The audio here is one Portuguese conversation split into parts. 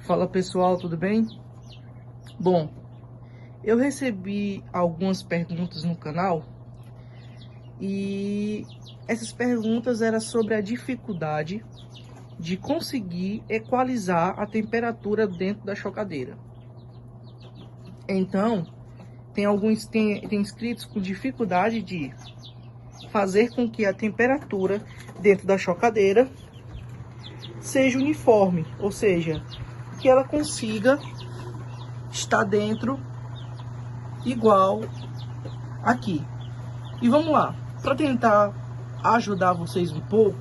Fala pessoal, tudo bem? Bom, eu recebi algumas perguntas no canal e essas perguntas eram sobre a dificuldade de conseguir equalizar a temperatura dentro da chocadeira. Então, tem inscritos com dificuldade de fazer com que a temperatura dentro da chocadeira seja uniforme, ou seja, que ela consiga estar dentro igual aqui. E vamos lá, para tentar ajudar vocês um pouco,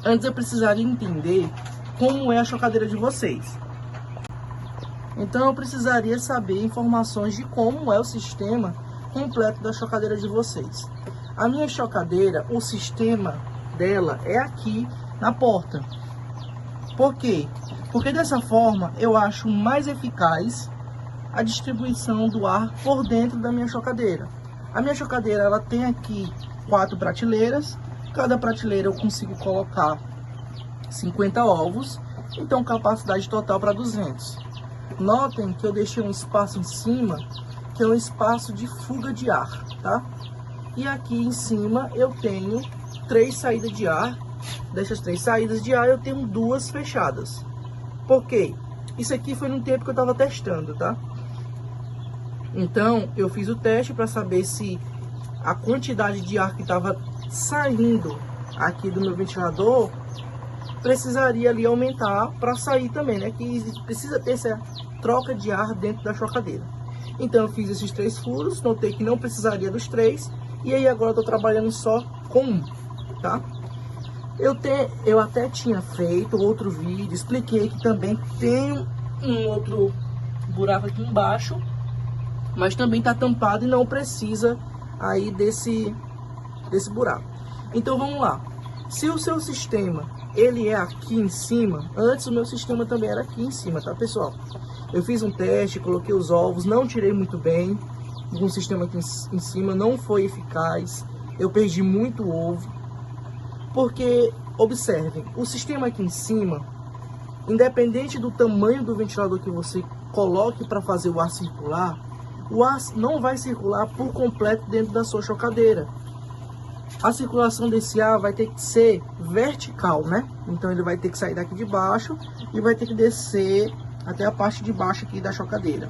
antes eu precisaria entender como é a chocadeira de vocês. Então eu precisaria saber informações de como é o sistema completo da chocadeira de vocês. A minha chocadeira, o sistema dela é aqui na porta. Por quê? Porque dessa forma eu acho mais eficaz a distribuição do ar por dentro da minha chocadeira. A minha chocadeira ela tem aqui 4 prateleiras. Cada prateleira eu consigo colocar 50 ovos. Então capacidade total para 200. Notem que eu deixei um espaço em cima, que é um espaço de fuga de ar, tá? E aqui em cima eu tenho 3 saídas de ar. Dessas 3 saídas de ar eu tenho 2 fechadas. Por quê? Isso aqui foi no tempo que eu estava testando, tá? Então eu fiz o teste para saber se a quantidade de ar que estava saindo aqui do meu ventilador precisaria ali aumentar para sair também, né? Que precisa ter essa troca de ar dentro da chocadeira. Então eu fiz esses 3 furos, notei que não precisaria dos 3 e aí agora eu estou trabalhando só com 1, tá? Eu até tinha feito outro vídeo, expliquei que também tem um outro buraco aqui embaixo, mas também está tampado e não precisa aí desse buraco. Então vamos lá. Se o seu sistema ele é aqui em cima, antes o meu sistema também era aqui em cima, tá pessoal? Eu fiz um teste, coloquei os ovos, não tirei muito bem com o sistema aqui em cima, não foi eficaz, eu perdi muito ovo. Porque, observem, o sistema aqui em cima, independente do tamanho do ventilador que você coloque para fazer o ar circular não vai circular por completo dentro da sua chocadeira. A circulação desse ar vai ter que ser vertical, né? Então ele vai ter que sair daqui de baixo e vai ter que descer até a parte de baixo aqui da chocadeira.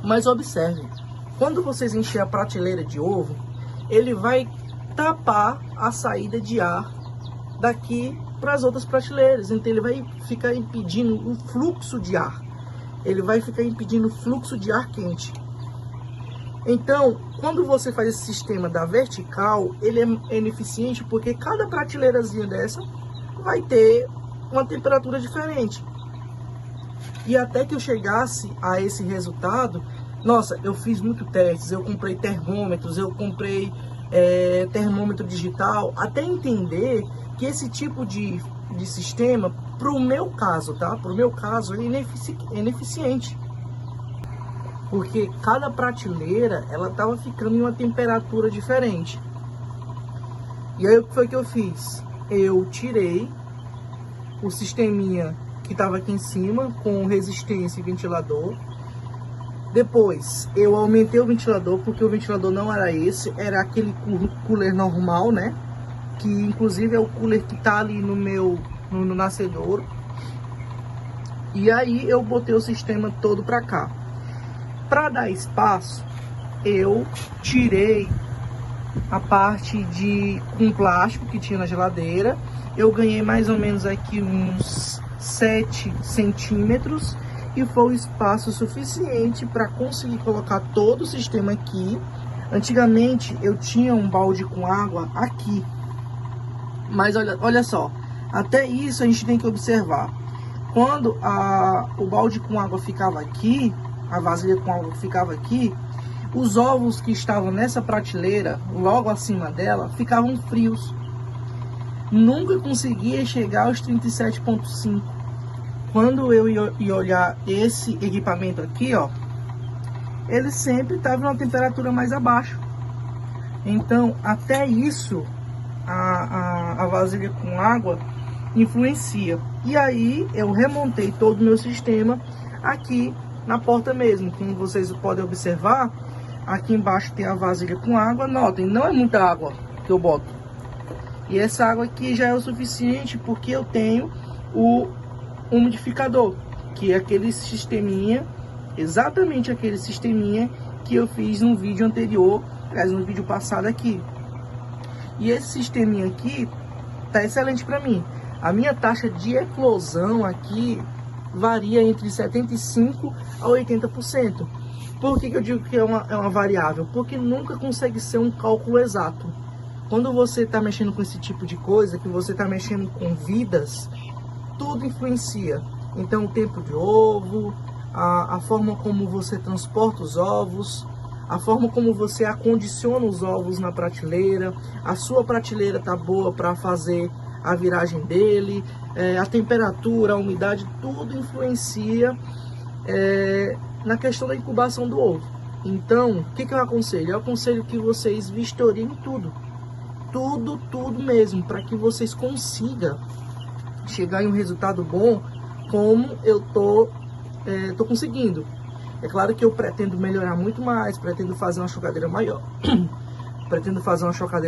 Mas observem, quando vocês encher a prateleira de ovo, ele vai tapar a saída de ar daqui para as outras prateleiras. Então ele vai ficar impedindo o fluxo de ar. Ele vai ficar impedindo o fluxo de ar quente. Então, quando você faz esse sistema da vertical, ele é ineficiente porque cada prateleirazinha dessa vai ter uma temperatura diferente. E até que eu chegasse a esse resultado, nossa, eu fiz muitos testes, eu comprei termômetros, eu comprei termômetro digital, até entender que esse tipo de sistema, para o meu caso, tá? Para o meu caso, ele é ineficiente. Porque cada prateleira, ela estava ficando em uma temperatura diferente. E aí, o que foi que eu fiz? Eu tirei o sisteminha que estava aqui em cima, com resistência e ventilador. Depois, eu aumentei o ventilador, porque o ventilador não era esse, era aquele cooler normal, né? Que inclusive é o cooler que tá ali no nascedouro. E aí eu botei o sistema todo para cá. Para dar espaço, eu tirei a parte com plástico que tinha na geladeira. Eu ganhei mais ou menos aqui uns 7 centímetros. E foi o espaço suficiente para conseguir colocar todo o sistema aqui. Antigamente eu tinha um balde com água aqui. Mas olha só, até isso a gente tem que observar. Quando o balde com água ficava aqui, a vasilha com água ficava aqui, os ovos que estavam nessa prateleira, logo acima dela, ficavam frios. Nunca conseguia chegar aos 37,5. Quando eu ia olhar esse equipamento aqui, ó, ele sempre estava numa temperatura mais abaixo. Então, até isso, a vasilha com água influencia. E aí eu remontei todo o meu sistema aqui na porta mesmo. Como vocês podem observar, aqui embaixo tem a vasilha com água. Notem, não é muita água que eu boto. E essa água aqui já é o suficiente porque eu tenho o umidificador, que é aquele sisteminha, exatamente aquele sisteminha que eu fiz no vídeo anterior, aliás, no vídeo passado aqui. E esse sisteminha aqui tá excelente para mim. A minha taxa de eclosão aqui varia entre 75% a 80%. Por que eu digo que é uma variável? Porque nunca consegue ser um cálculo exato. Quando você está mexendo com esse tipo de coisa, que você está mexendo com vidas, tudo influencia. Então o tempo de ovo, a forma como você transporta os ovos, a forma como você acondiciona os ovos na prateleira, a sua prateleira tá boa para fazer a viragem dele, a temperatura, a umidade, tudo influencia na questão da incubação do ovo. Então, o que eu aconselho? Eu aconselho que vocês vistoriem tudo. Tudo mesmo, para que vocês consigam chegar em um resultado bom, como eu tô conseguindo. É claro que eu pretendo melhorar muito mais, pretendo fazer uma chocadeira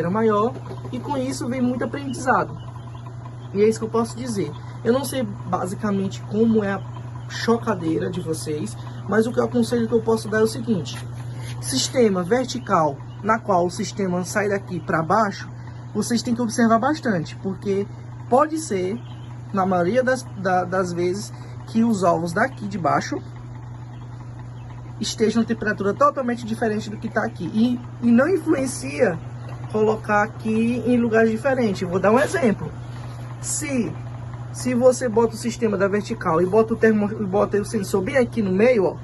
maior, e com isso vem muito aprendizado. E é isso que eu posso dizer. Eu não sei basicamente como é a chocadeira de vocês, mas o que eu aconselho que eu posso dar é o seguinte: sistema vertical, na qual o sistema sai daqui para baixo, vocês têm que observar bastante, porque pode ser, na maioria das vezes, que os ovos daqui de baixo estejam em temperatura totalmente diferente do que está aqui. E não influencia colocar aqui em lugares diferentes. Vou dar um exemplo. Se você bota o sistema da vertical e bota o sensor bem aqui no meio, ó,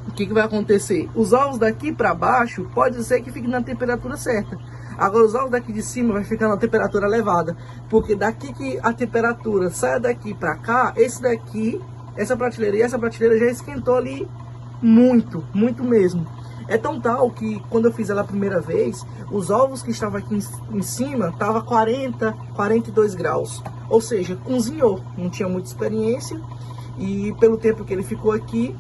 o que vai acontecer? Os ovos daqui para baixo pode ser que fiquem na temperatura certa. Agora os ovos daqui de cima vai ficar na temperatura elevada, porque daqui que a temperatura sai daqui para cá, essa prateleira e essa prateleira já esquentou ali muito mesmo. É tão tal que quando eu fiz ela a primeira vez, os ovos que estavam aqui em cima estavam 40, 42 graus. Ou seja, cozinhou, não tinha muita experiência. E pelo tempo que ele ficou aqui,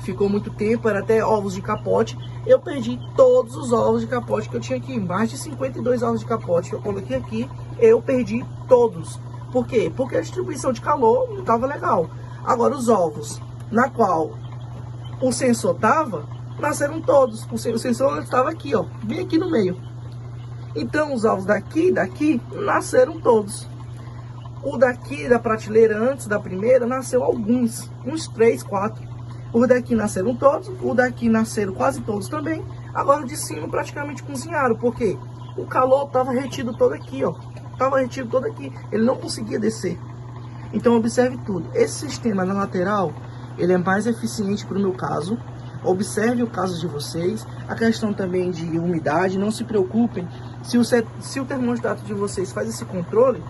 ficou muito tempo, era até ovos de capote. Eu perdi todos os ovos de capote que eu tinha aqui. Mais de 52 ovos de capote que eu coloquei aqui, eu perdi todos. Por quê? Porque a distribuição de calor não estava legal. Agora os ovos na qual o sensor estava, nasceram todos. O sensor estava aqui, ó, bem aqui no meio. Então os ovos daqui nasceram todos. O daqui da prateleira antes da primeira nasceu alguns, uns 3, 4. O daqui nasceram todos, o daqui nasceram quase todos também. Agora o de cima praticamente cozinharam, porque o calor estava retido todo aqui, ó. Estava retido todo aqui, ele não conseguia descer. Então observe tudo. Esse sistema na lateral, ele é mais eficiente para o meu caso. Observe o caso de vocês. A questão também de umidade, não se preocupem. Se o termostato de vocês faz esse controle,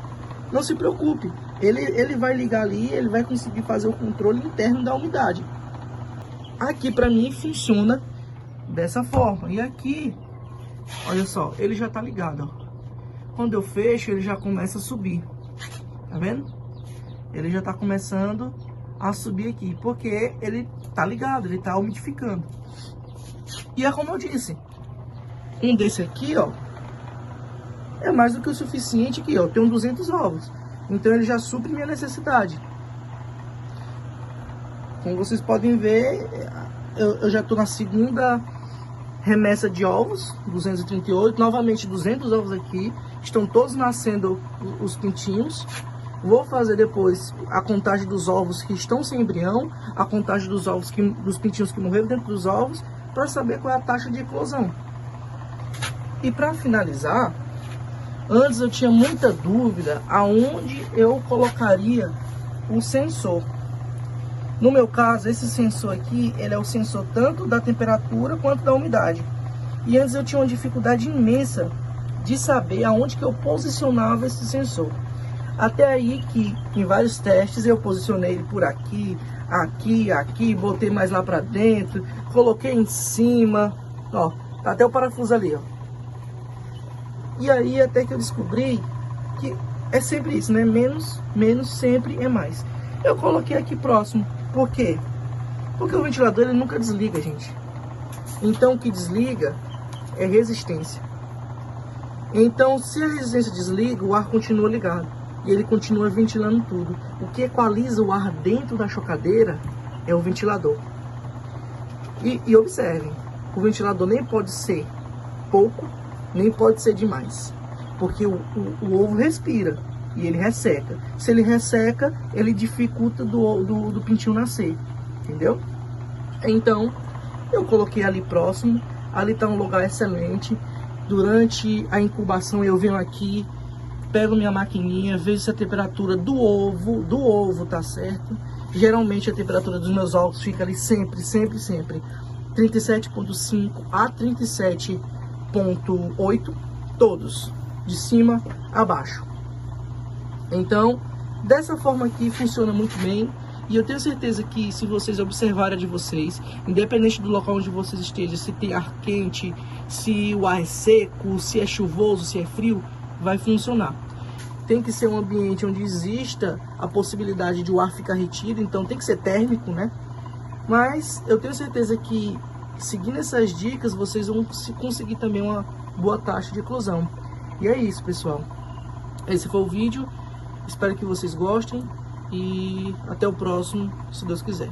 não se preocupe. Ele vai ligar ali, ele vai conseguir fazer o controle interno da umidade. Aqui para mim funciona dessa forma. E aqui, olha só, ele já tá ligado, ó. Quando eu fecho, ele já começa a subir. Tá vendo? Ele já tá começando a subir aqui, porque ele tá ligado, ele tá umidificando. E é como eu disse, um desse aqui, ó, é mais do que o suficiente aqui, ó. Eu tenho 200 ovos, então ele já supre minha necessidade. Como vocês podem ver, eu já estou na segunda remessa de ovos, 238, novamente 200 ovos aqui, estão todos nascendo os pintinhos. Vou fazer depois a contagem dos ovos que estão sem embrião, a contagem dos ovos dos pintinhos que morreram dentro dos ovos, para saber qual é a taxa de eclosão. E para finalizar, antes eu tinha muita dúvida aonde eu colocaria o sensor. No meu caso, esse sensor aqui, ele é o sensor tanto da temperatura quanto da umidade. E antes eu tinha uma dificuldade imensa de saber aonde que eu posicionava esse sensor. Até aí que em vários testes eu posicionei ele por aqui, aqui, botei mais lá pra dentro, coloquei em cima, ó, tá até o parafuso ali, ó. E aí até que eu descobri que é sempre isso, né? Menos sempre é mais. Eu coloquei aqui próximo. Por quê? Porque o ventilador ele nunca desliga, gente. Então o que desliga é resistência. Então se a resistência desliga, o ar continua ligado. E ele continua ventilando tudo. O que equaliza o ar dentro da chocadeira é o ventilador. E observem, o ventilador nem pode ser pouco, nem pode ser demais. Porque o ovo respira e ele resseca. Se ele resseca, ele dificulta do pintinho nascer. Entendeu? Então, eu coloquei ali próximo. Ali está um lugar excelente. Durante a incubação eu venho aqui, pego minha maquininha, vejo se a temperatura do ovo tá certo. Geralmente a temperatura dos meus ovos fica ali sempre 37,5 a 37,8, todos, de cima a baixo. Então, dessa forma aqui funciona muito bem. E eu tenho certeza que se vocês observarem a de vocês, independente do local onde vocês estejam, se tem ar quente, se o ar é seco, se é chuvoso, se é frio, vai funcionar. Tem que ser um ambiente onde exista a possibilidade de o ar ficar retido, então tem que ser térmico, né? Mas eu tenho certeza que seguindo essas dicas, vocês vão conseguir também uma boa taxa de eclosão. E é isso, pessoal. Esse foi o vídeo. Espero que vocês gostem. E até o próximo, se Deus quiser.